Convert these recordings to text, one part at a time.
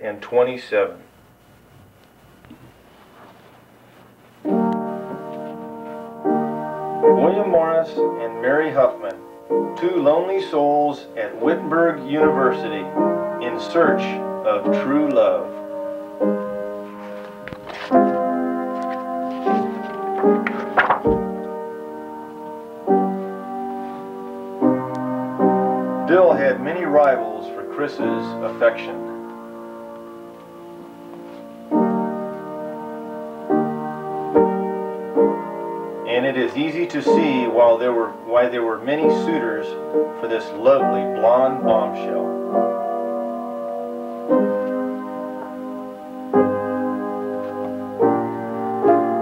and 27. William Morris and Mary Huffman, two lonely souls at Wittenberg University in search of true love. Bill had many rivals for Chris's affection. And it is easy to see why there were many suitors for this lovely blonde bombshell.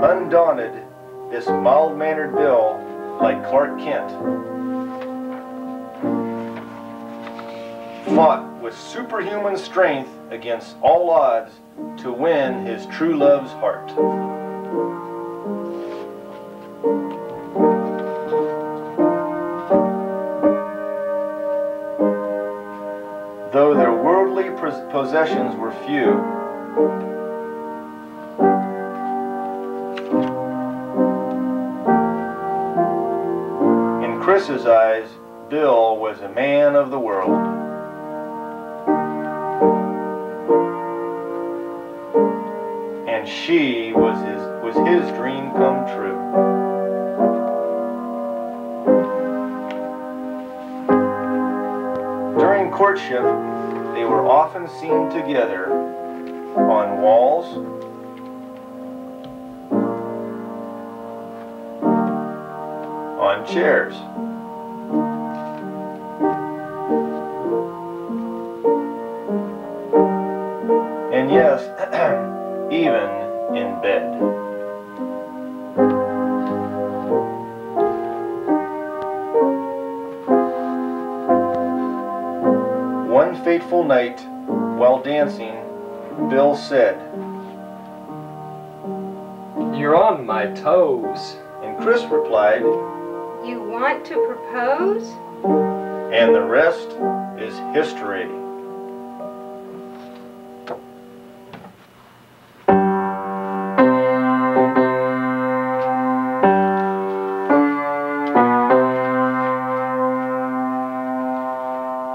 Undaunted, this mild-mannered Bill, like Clark Kent, fought with superhuman strength against all odds to win his true love's heart. Though their worldly possessions were few, in Chris's eyes, Bill was a man of the world. And she was his dream come true. During courtship, they were often seen together on walls, on chairs, and yes, even in bed. One fateful night, while dancing, Bill said, "You're on my toes." And Chris replied, "You want to propose?" And the rest is history.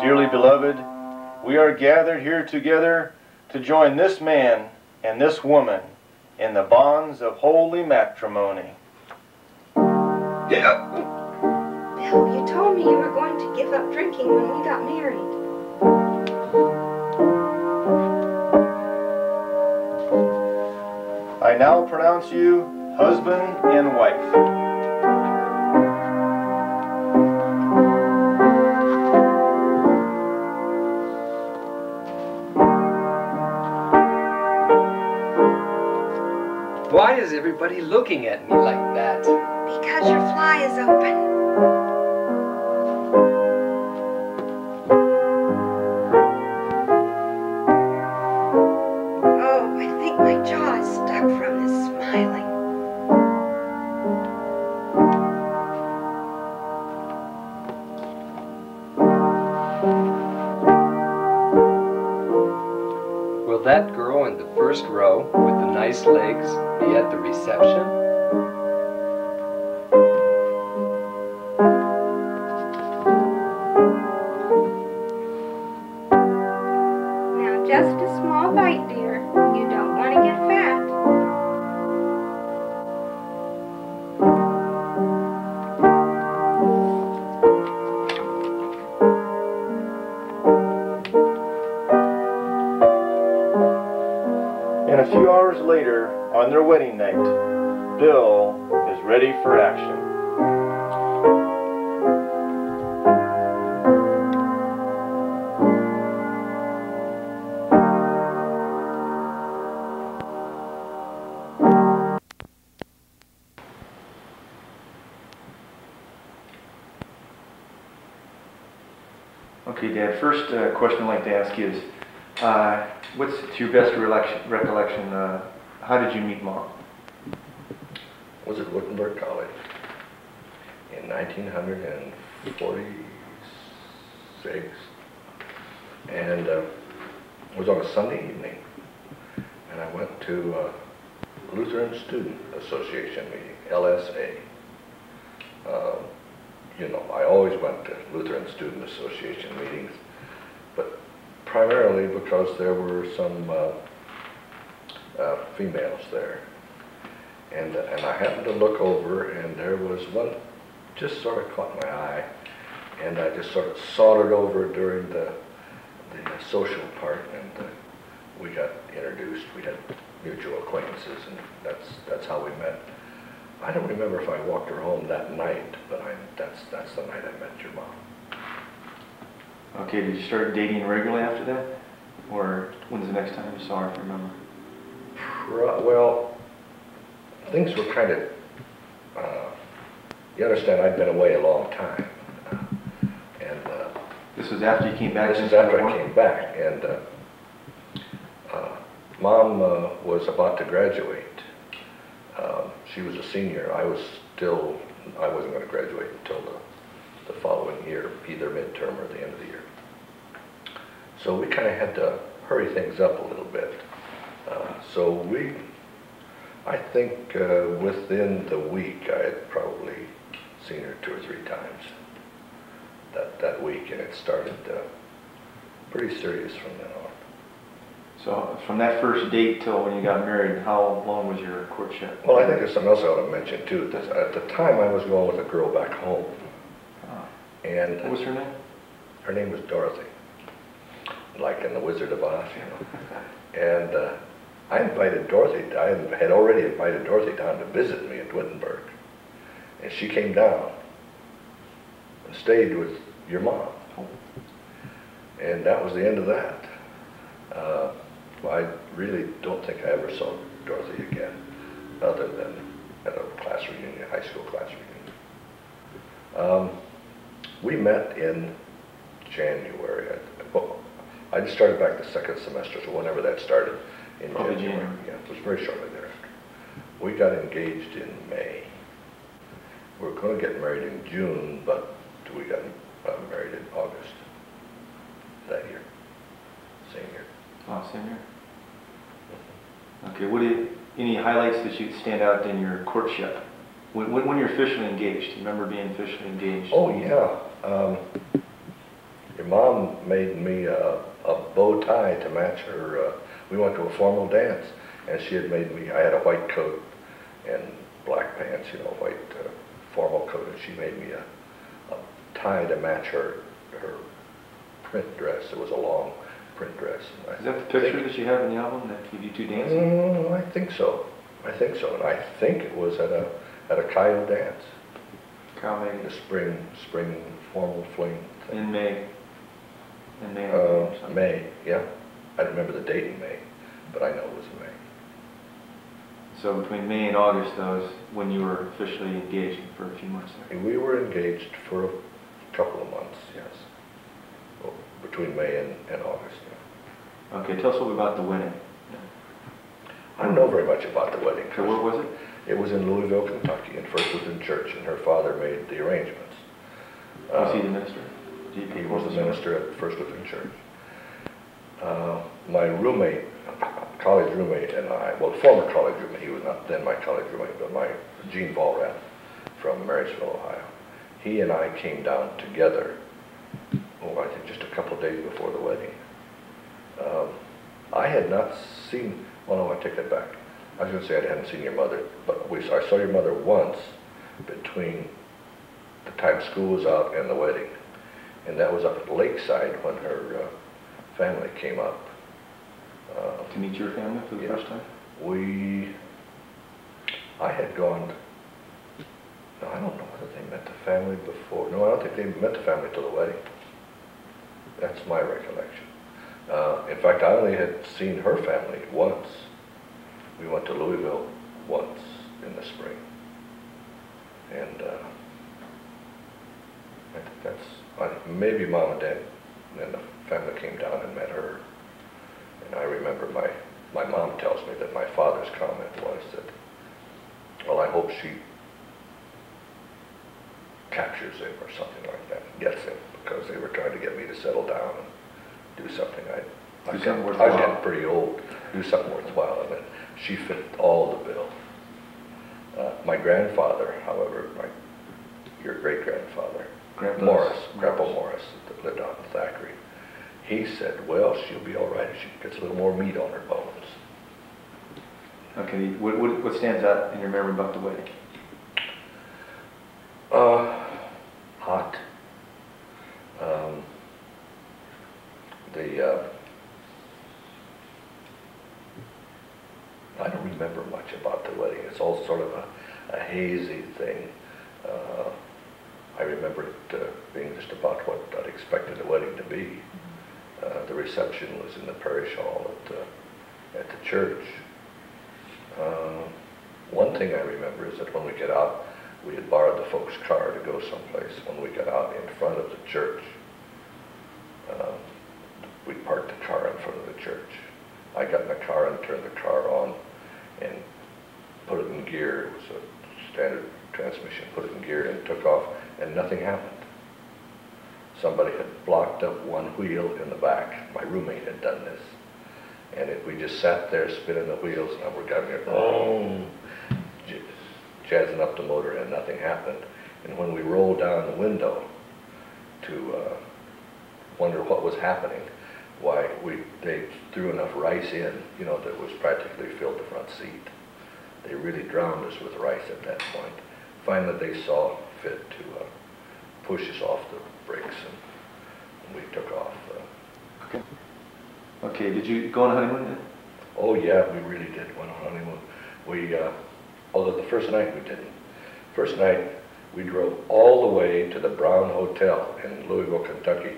Dearly beloved, we are gathered here together to join this man and this woman in the bonds of holy matrimony. Bill, you told me you were going to give up drinking when we got married. I now pronounce you husband and wife. Why is everybody looking at me like that? Because your fly is open. Oh, I think my jaw is stuck from this smiling. Will that girl in the first row with the nice legs be at the reception? Now just a small bite, dear. You don't want to get fat. And a few hours later, on their wedding night, Bill is ready for action. Okay, Dad, first question I'd like to ask is, what's to your best recollection, how did you meet Mom? Was at Wittenberg College in 1946, and It was on a Sunday evening, and I went to Lutheran Student Association meeting, LSA. You know, I always went to Lutheran Student Association meetings, but primarily because there were some females there. And I happened to look over, and there was one just sort of caught my eye, and I just sort of sauntered over during the social part, and we got introduced. We had mutual acquaintances, and that's how we met. I don't remember if I walked her home that night, but that's the night I met your mom. Okay, did you start dating regularly after that? Or when's the next time you saw her, if you remember? Well, things were kind of, you understand, I'd been away a long time. And This was after you came back? this is after I came back, and Mom was about to graduate. She was a senior. I wasn't going to graduate until the following year, either midterm or the end of the year. So we kind of had to hurry things up a little bit. So I think within the week I had probably seen her 2 or 3 times that week, and it started pretty serious from then on. So from that first date till when you got married, how long was your courtship? Well, I think there's something else I ought to mention too. At the time I was going with a girl back home. And What was her name? her name was Dorothy, like in The Wizard of Oz, you know. And I invited Dorothy, I had already invited Dorothy down to visit me at Wittenberg. And she came down and stayed with your mom. And that was the end of that. I really don't think I ever saw Dorothy again, other than at a class reunion, high school class reunion. We met in January. I just started back the second semester, so whenever that started in January. Yeah, it was very shortly thereafter. We got engaged in May. We were going to get married in June, but we got married in August that year, same year. Oh, same year. Okay, any highlights that you stand out in your courtship? When you're officially engaged, do you remember being officially engaged? Oh, yeah. Your mom made me a bow tie to match her. We went to a formal dance, and she had made me, I had a white coat and black pants, you know, white formal coat, and she made me a tie to match her print dress. It was a long print dress. Is that the picture that you have in the album, that you two dancing? I think so. I think so. And I think it was at a Kyle dance. Kyle May. The spring formal fling thing. In May. In May. May, yeah. I don't remember the date in May, but I know it was in May. So between May and August, though, is when you were officially engaged for a few months there? We were engaged for a couple of months, yes. Well, between May and August, yeah. Okay, tell us a little about the wedding. I don't know very much about the wedding. So where was it? It was in Louisville, Kentucky, in First Lutheran Church, and her father made the arrangements. Was he the minister? He was the minister at First Lutheran Church. My roommate, college roommate, and I, well, former college roommate, he was not then my college roommate, but my Gene Ballrath from Marysville, Ohio. He and I came down together, I think just a couple of days before the wedding. I had not seen, well, no, I take that back. I was going to say I hadn't seen your mother, but I saw your mother once between the time school was out and the wedding. And that was up at Lakeside when her family came up. To meet your family for the first time? I had gone, no, I don't know whether they met the family before. No, I don't think they met the family till the wedding. That's my recollection. In fact, I only had seen her family once. We went to Louisville once in the spring. And I think that's, maybe Mom and Dad, and the family came down and met her. And I remember my mom tells me that my father's comment was that, well, I hope she captures him or something like that, gets him, because they were trying to get me to settle down and do something Do I something was worthwhile. getting pretty old, do something worthwhile, and then she fit all the bill. My grandfather, however, your great-grandfather, Grandpa Morris, that lived out in Thackeray, he said, well, she'll be all right if she gets a little more meat on her bones. Okay, what stands out in your memory about the wedding? Hot. I don't remember much about the wedding. It's all sort of a hazy thing. I remember it being just about what I'd expected a wedding to be. The reception was in the parish hall at the church. One thing I remember is that when we get out, we had borrowed the folks' car to go someplace. When we got out in front of the church, we parked the car in front of the church. I got in the car and turned the car on and put it in gear. It was a standard transmission, put it in gear and took off, and nothing happened. Somebody had blocked up one wheel in the back. My roommate had done this. And we just sat there spinning the wheels, and we're driving it, jazzing up the motor, and nothing happened. And when we rolled down the window to wonder what was happening, why, they threw enough rice in, that was practically filled the front seat. They really drowned us with rice at that point. Finally, they saw fit to push us off the brakes, and we took off. Okay. Okay, did you go on a honeymoon then? Oh yeah, we really did go on a honeymoon. Although the first night we didn't. First night, we drove all the way to the Brown Hotel in Louisville, Kentucky,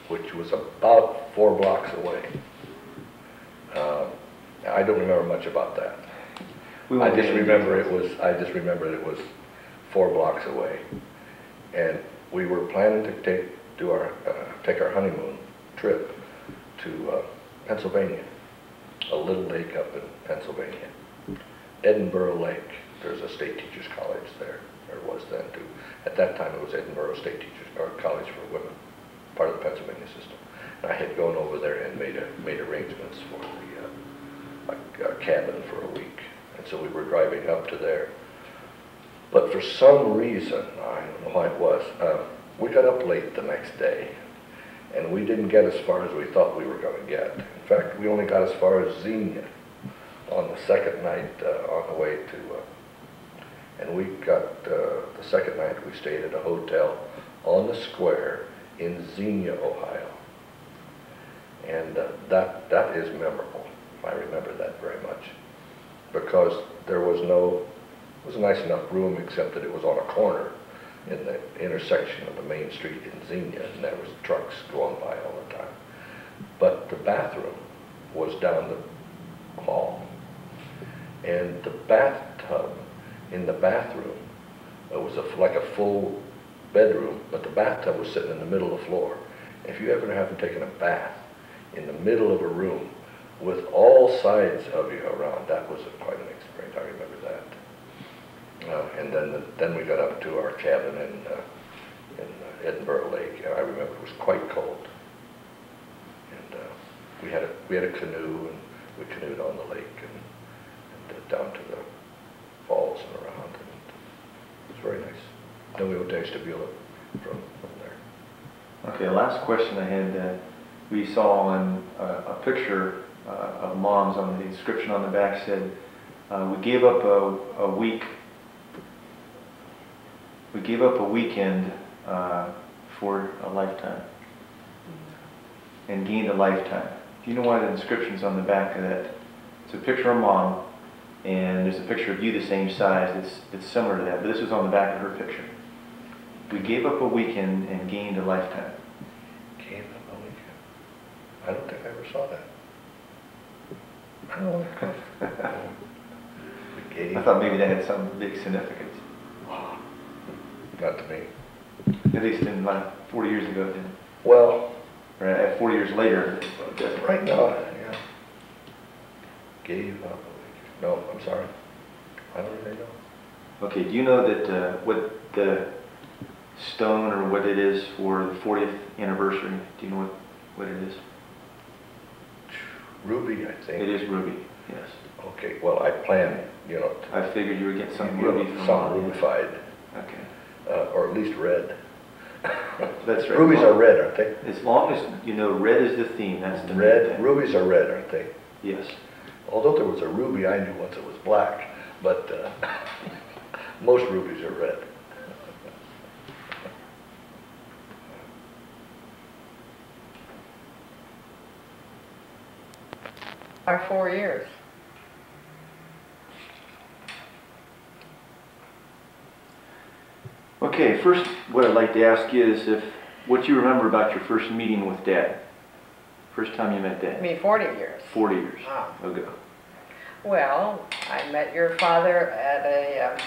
which was about 4 blocks away. I don't remember much about that. I just remember it was 4 blocks away, and we were planning to take our honeymoon trip to Pennsylvania, a little lake up in Pennsylvania, Edinburgh Lake. There's a state teachers college there, or was then too. At that time, it was Edinburgh State Teachers College for Women, part of the Pennsylvania system. And I had gone over there and made arrangements for a cabin for a week, and so we were driving up to there. But for some reason, I don't know why it was, we got up late the next day, and we didn't get as far as we thought we were going to get. In fact, we only got as far as Xenia on the second night on the way to, and we got, the second night we stayed at a hotel on the square in Xenia, Ohio. And that is memorable. I remember that very much, because it was a nice enough room, except that it was on a corner in the intersection of the main street in Xenia, and there was trucks going by all the time. But the bathroom was down the hall, and the bathtub in the bathroom was like a full bedroom, but the bathtub was sitting in the middle of the floor. If you ever haven't taken a bath in the middle of a room with all sides of you around, that was quite an experience. I remember that. And then we got up to our cabin in Edinburgh Lake. I remember it was quite cold, and we had a canoe, and we canoed on the lake and down to the falls and around, and it was very nice. Then we went to Estabula from there. Okay, last question I had. We saw on a picture of moms on the inscription on the back said, "We gave up a week. We gave up a weekend for a lifetime, and gained a lifetime." Do you know why the inscription's on the back of that? It's a picture of mom, and there's a picture of you the same size. It's similar to that, but this was on the back of her picture. We gave up a weekend and gained a lifetime. Gave up a weekend. I don't think I ever saw that. I don't know. We gave. I thought maybe that had some big significance. Not to me. At least in like 40 years ago, it didn't. Well, Right, 40 years later, it doesn't. right now, yeah. Gave up a weekend. No, I'm sorry. I don't really know. Okay, do you know that what the stone or what it is for the 40th anniversary? Do you know what it is? Ruby, I think. It is ruby, yes. Okay, well, I plan, you know, I figured you would get some you know, ruby from some Anniv. rubified, Okay, or at least red. that's right. Rubies are red, aren't they? As long as, you know, red is the theme, that's the main Red, thing. rubies are red, aren't they? Yes. Although there was a ruby I knew once it was black, but most rubies are red. Our 4 years. Okay, first, what I'd like to ask you is what you remember about your first meeting with Dad? First time you met Dad? I mean, 40 years. 40 years Oh. ago. Well, I met your father at a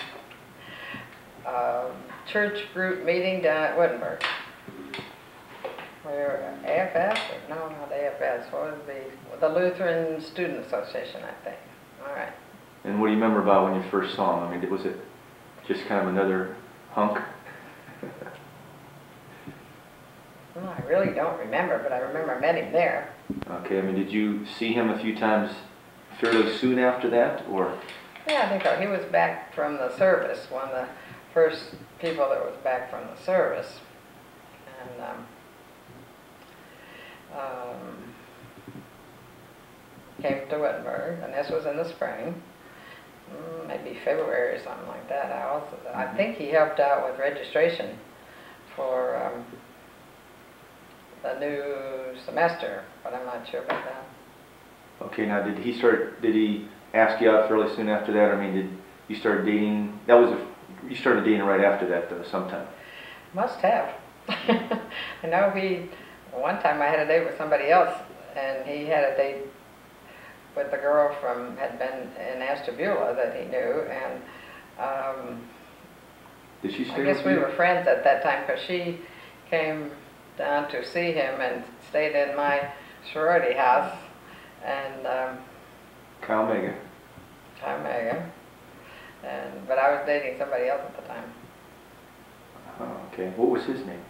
church group meeting down at Wittenberg. Where AFS? No, not AFS. What would it be? The Lutheran Student Association, I think. All right. And what do you remember about when you first saw him? I mean, was it just kind of another hunk? Well, I really don't remember, but I remember I met him there. Okay, I mean, did you see him a few times fairly soon after that, or? Yeah, I think so. He was back from the service, one of the first people that was back from the service. And came to Wittenberg, and this was in the spring, maybe February or something like that. I think he helped out with registration for the new semester, but I'm not sure about that. Okay, now did he ask you out fairly soon after that? I mean, did you start dating? You started dating right after that, though, sometime. Must have. I know one time I had a date with somebody else, and he had a date with the girl had been in Ashtabula that he knew, and Did she stay I guess with we you? were friends at that time because she came down to see him and stayed in my sorority house, and Kyle Mega. but I was dating somebody else at the time. Oh, okay. What was his name?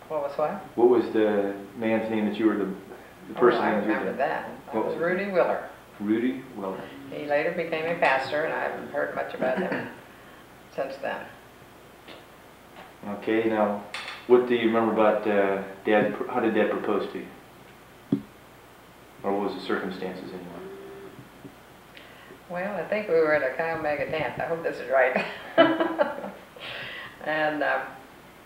What was what? What was the man's name that you were the person I that you were remember the- that. That What was was his Rudy Willer. Rudy Weller. He later became a pastor, and I haven't heard much about him since then. Okay, now, what do you remember about Dad? How did Dad propose to you? Or what was the circumstances anyway? Well, I think we were at a Chi Omega dance. I hope this is right. And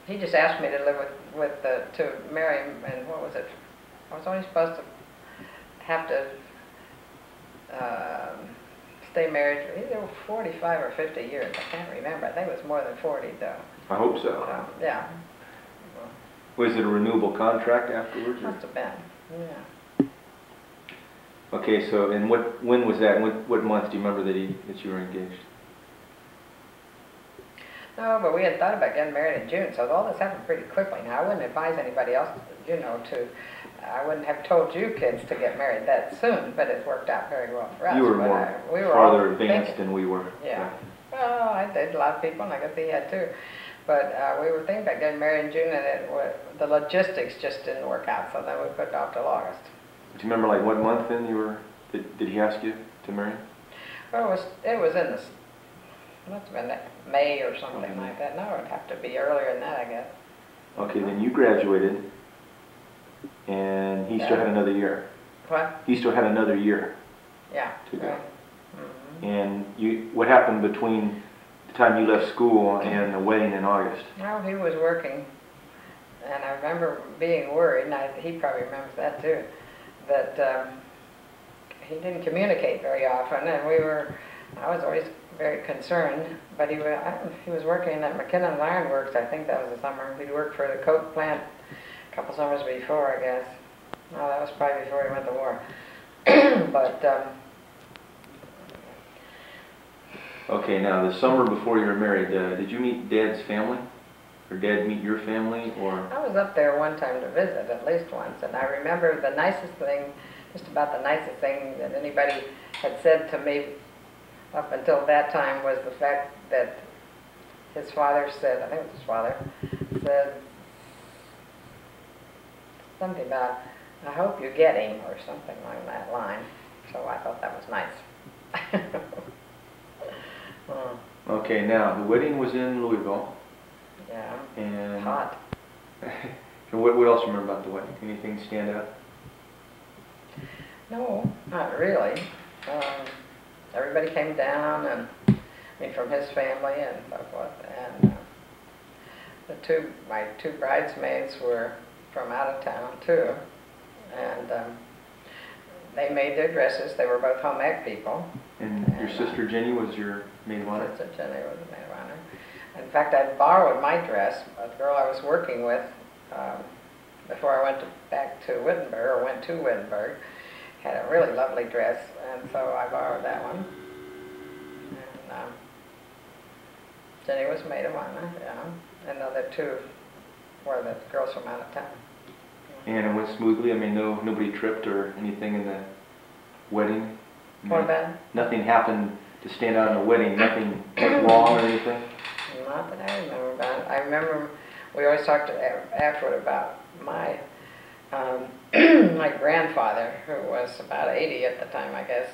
he just asked me to live to marry him, and what was it? I was only supposed to have to stay married for either 45 or 50 years. I can't remember. I think it was more than 40, though. I hope so. Yeah, Was it a renewable contract afterwards? Or? must have been. Yeah. Okay, so and when was that? What month do you remember that you were engaged? No, but we had thought about getting married in June, so all this happened pretty quickly. Now, I wouldn't advise anybody else, I wouldn't have told you kids to get married that soon, but it worked out very well for us. You were But we were farther all advanced thinking- than we were. Yeah. Well, I did, a lot of people, and I guess he had too. But we were thinking about getting married in June, and the logistics just didn't work out, so then we put it off till August. Do you remember like what month then you were? Did he ask you to marry him? Well, it was in this, must have been May or something like that. No, it'd have to be earlier than that, I guess. Okay, then you graduated, and he still Yeah. had another year. What? He still had another year Yeah. to go. Right. And what happened between the time you left school and the wedding in August? Well, he was working, and I remember being worried, and he probably remembers that too, that he didn't communicate very often, and I was always very concerned, but he was working at McKinnon's Iron Works, I think that was the summer. He'd worked for the coke plant a couple summers before, I guess. No, that was probably before he went to war. But, Okay, now the summer before you were married, did you meet Dad's family? Or Dad meet your family? Or I was up there one time to visit, at least once, and I remember the nicest thing, just about the nicest thing that anybody had said to me up until that time was the fact that his father said, I think it was his father, said something about I hope you get him, or something along that line. So I thought that was nice. Okay, now, the wedding was in Louisville. Yeah, And hot. and what else you remember about the wedding? Anything stand out? No, not really. Everybody came down, and I mean, from his family and so forth. And my two bridesmaids were from out of town too, and they made their dresses. They were both home ec people. And your sister Jenny was your maid of honor? Sister Jenny was the maid of honor. In fact, I borrowed my dress. A girl I was working with before I went back to Wittenberg, or went to Wittenberg, had a really lovely dress, and so I borrowed that one. And Jenny was maid of honor, yeah. And the other two were the girls from out of town. And it went smoothly? I mean, nobody tripped or anything in the wedding? What about? Nothing happened to stand out in the wedding? Nothing went wrong or anything? Not that I remember about. I remember we always talked afterward about my my grandfather, who was about 80 at the time, I guess,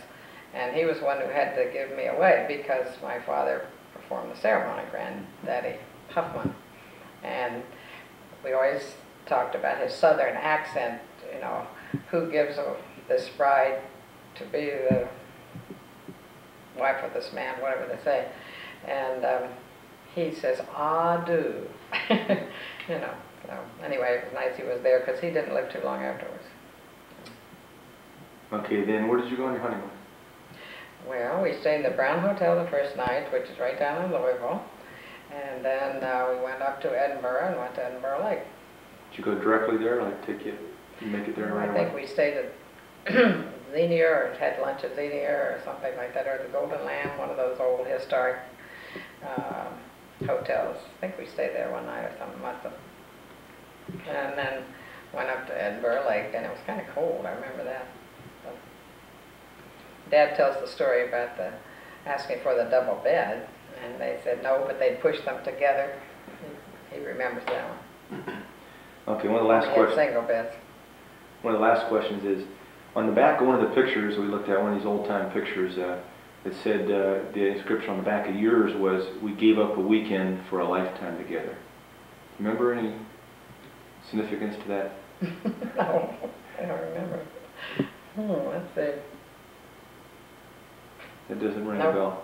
and he was one who had to give me away because my father performed the ceremony, Granddaddy Huffman, and we always talked about his southern accent, you know, who gives this bride to be the wife of this man, whatever they say, and he says, "Ah, do," you know. So anyway, it was nice he was there because he didn't live too long afterwards. Okay, then where did you go on your honeymoon? Well, we stayed in the Brown Hotel the first night, which is right down in Louisville, and then we went up to Edinburgh and went to Edinburgh Lake. Did you go directly there, or like you make it there right away? I think we stayed at Xenia, or had lunch at Xenia or something like that, or the Golden Lamb, one of those old historic hotels. I think we stayed there one night or something like that. And then went up to Edinburgh Lake, and it was kind of cold, I remember that. So Dad tells the story about asking for the double bed, and they said no, but they'd push them together. He remembers that one. Okay, one of the last We had questions. single beds. One of the last questions is, on the back of one of the pictures, we looked at one of these old-time pictures, it said, the inscription on the back of yours was, "We gave up a weekend for a lifetime together." Remember any significance to that? No, I don't remember. Let's see. It doesn't ring a No. bell.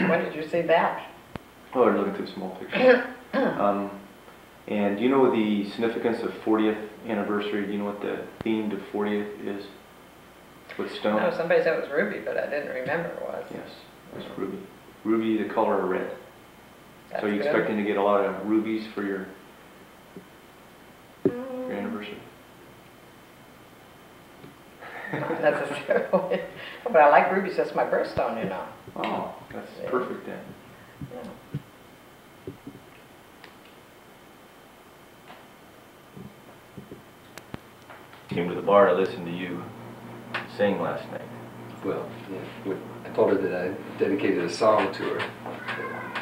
When did you see that? Oh, I'm looking through a small picture. And do you know the significance of 40th anniversary? Do you know what the theme to 40th is? With stone? No, somebody said it was ruby, but I didn't remember what it was. Yes, it was ruby. Ruby, the color of red. That's So are you good. expecting to get a lot of rubies for your anniversary? Not necessarily. But I like rubies, that's my birthstone, you know. Oh, that's Yeah. perfect then. Yeah. Came to the bar to listen to you sing last night. Well, yeah, I told her that I dedicated a song to her.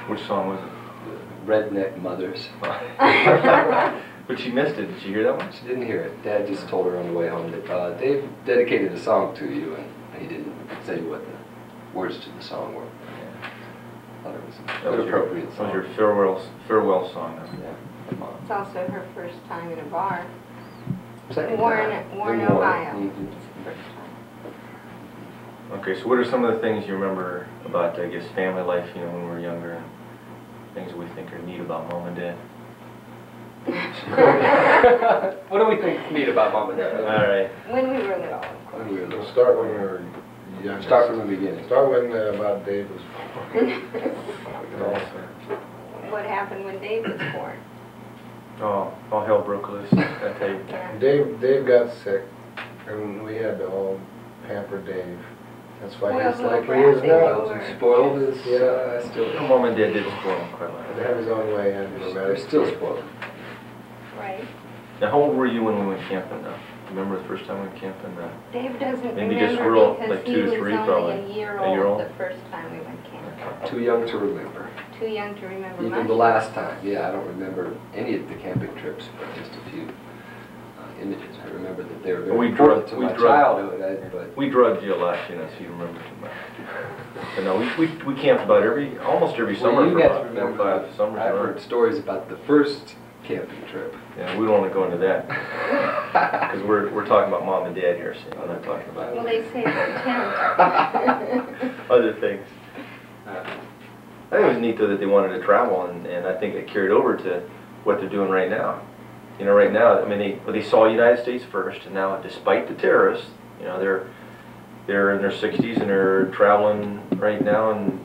Which song was it? Redneck Mothers. But she missed it. Did you hear that one? She didn't hear it. Dad just told her on the way home that Dave dedicated a song to you, and he didn't say what the words to the song were. Yeah. I thought it was That an was appropriate That song. was your farewell song. Then. Yeah, come on. It's also her first time in a bar. Second Warren, time. Warren, In Warren. Ohio. Mhm. It's the first time. Okay, so what are some of the things you remember about, I guess, family life, you know, when we were younger, and things we think are neat about mom and dad? What do we think is neat about Mom and Dad? All right. When we were little, of course. When we were We'll little. start when we were young. Start from the beginning. Start when about Dave was born. What happened when Dave was born? Oh, all hell broke loose. I tell you. Yeah. Dave got sick, and we had to all pamper Dave. That's why Well, he's little like he is brat now. they were. Spoiled is Yeah. still. Mom and dad did spoil him quite a Had lot. to have his own way, and no matter. They're still spoiled. Right. Now, how old were you when we went camping now? Remember the first time we went camping? Dave doesn't Maybe remember just real, because like he 2 was to 3 only probably. a year A year old old? the first time we went camping. Too young to remember. Too young to remember much. Even the last time. Yeah, I don't remember any of the camping trips, but just a few. images. I remember that they were Well, we very drug- important to we my drug- childhood, but We drugged you a lot, you know, so you remember too much. But no, we camped about almost every summer well, you for guys about 4 or remember, 5 summers. I've heard stories about the first camping trip. Yeah, we don't want to go into that. Because we're talking about mom and dad here, so we're not talking Well, about they say it's tent. other things. I think it was neat though that they wanted to travel, and I think it carried over to what they're doing right now. You know, right now, I mean, they saw the United States first, and now, despite the terrorists, you know, they're in their 60s and they're traveling right now, and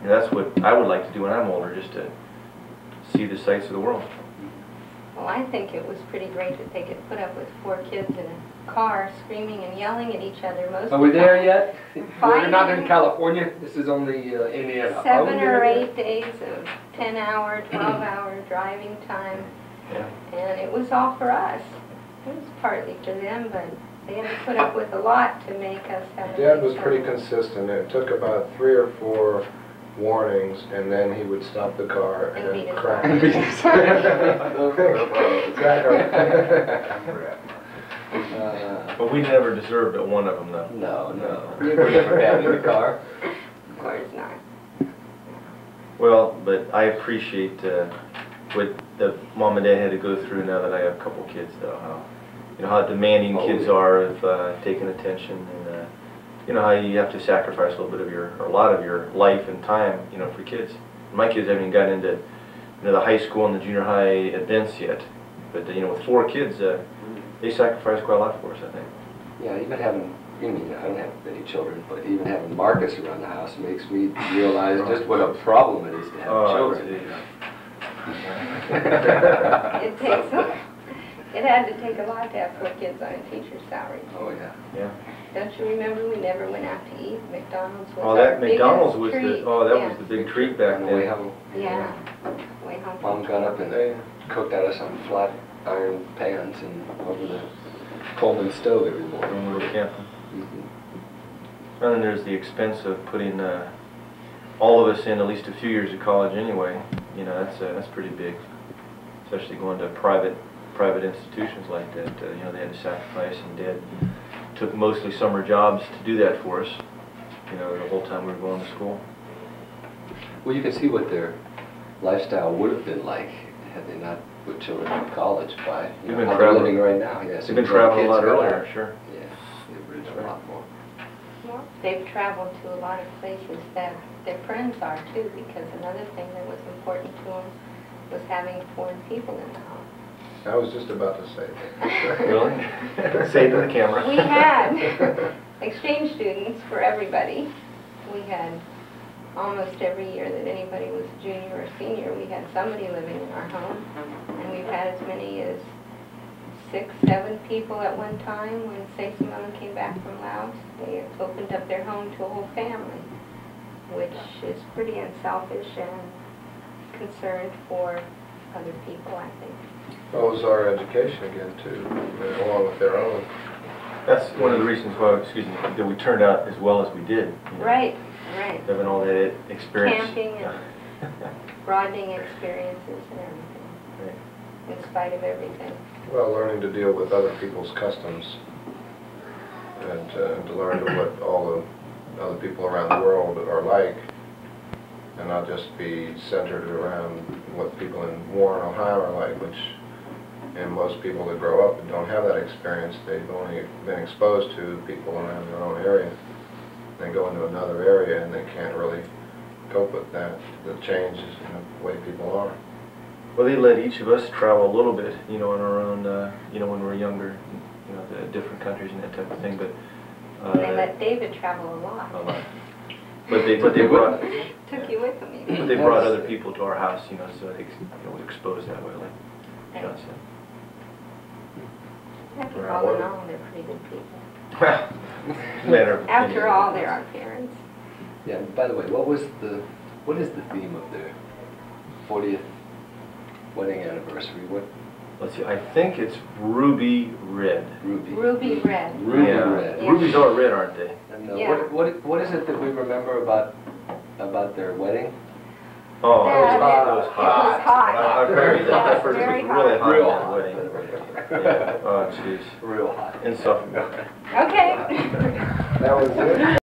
that's what I would like to do when I'm older, just to see the sights of the world. Well, I think it was pretty great that they could put up with 4 kids in a car screaming and yelling at each other most of the Are time. we there yet? We're not in Fighting. California. This is only Indiana. 7 or 8 days of 10-hour, 12-hour driving time. Yeah. And it was all for us. It was partly for them, but they had to put up with a lot to make us have a Dad good was pretty time. consistent. It took about 3 or 4 warnings, and then he would stop the car And beat and us crack. But we never deserved one of them, though. No. We were never bad in the car. Of course not. Well, but I appreciate what the mom and dad had to go through now that I have a couple kids, though. How demanding Oh, kids yeah. are of taking attention, and how you have to sacrifice a little bit of a lot of your life and time, for kids. My kids haven't even gotten into the high school and the junior high events yet, but with 4 kids, they sacrifice quite a lot for us, I think. Yeah, even having, I don't have many children, but even having Marcus around the house makes me realize just what a problem it is to have children. It had to take a lot to have 4 kids on a teacher's salary. Oh, yeah. Yeah. Don't you remember we never went out to eat? McDonald's was Oh, our that McDonald's biggest was treat. was the big treat back On the way then. home, Yeah, way home. Mom got up and cooked out of some flat iron pans and over the Coleman stove every morning. When we were camping. Mhm. And then there's the expense of putting all of us in at least a few years of college anyway. That's pretty big, especially going to private institutions like that. They had to sacrifice, and Dad took mostly summer jobs to do that for us. The whole time we were going to school. Well, you can see what their lifestyle would have been like had they not put children in college by They've been how they're traveling. living right now. Yes, They've been traveling a lot earlier, sure. Yeah, they've ridden a lot more. Well, they've traveled to a lot of places that their friends are too, because another thing that was important to them was having foreign people in the house. I was just about to say that. Really? Say it to the camera. We had exchange students for everybody. We had almost every year that anybody was a junior or senior, we had somebody living in our home. And we've had as many as 6, 7 people at one time. When, say, some of them came back from Laos, they opened up their home to a whole family, which is pretty unselfish and concerned for other people, I think. Well, it was our education again, too, along with their own. That's one of the reasons why, that we turned out as well as we did. Right. Having all that experience. Camping and broadening experiences and everything, Right. in spite of everything. Well, learning to deal with other people's customs and to learn to what all the other people around the world are like, and not just be centered around what people in Warren, Ohio are like, which, and most people that grow up and don't have that experience, they've only been exposed to people around their own area. They go into another area and they can't really cope with that, the changes in the way people are. Well, they let each of us travel a little bit, in our own, when we were younger, to different countries and that type of thing. But They let David travel a lot. a lot. But they brought Took you with them even. but they brought other people to our house, so they were exposed that way, like John said. After all in all, they're pretty good people. Well, matter of After opinion. all, they're our parents. Yeah, and by the way, what is the theme of their 40th wedding anniversary? What? Let's see. I think it's ruby red. Ruby. Ruby red. Ruby Yeah. red. Yeah. Rubies are red, aren't they? And Yeah. what is it that we remember about their wedding? Oh, Yeah, it was hot. it was hot. I've heard that. Yeah, I've heard it very was really hot. hot Real at that hot. wedding. Yeah. Oh, jeez. Real hot. Insufferable. Okay. That was it?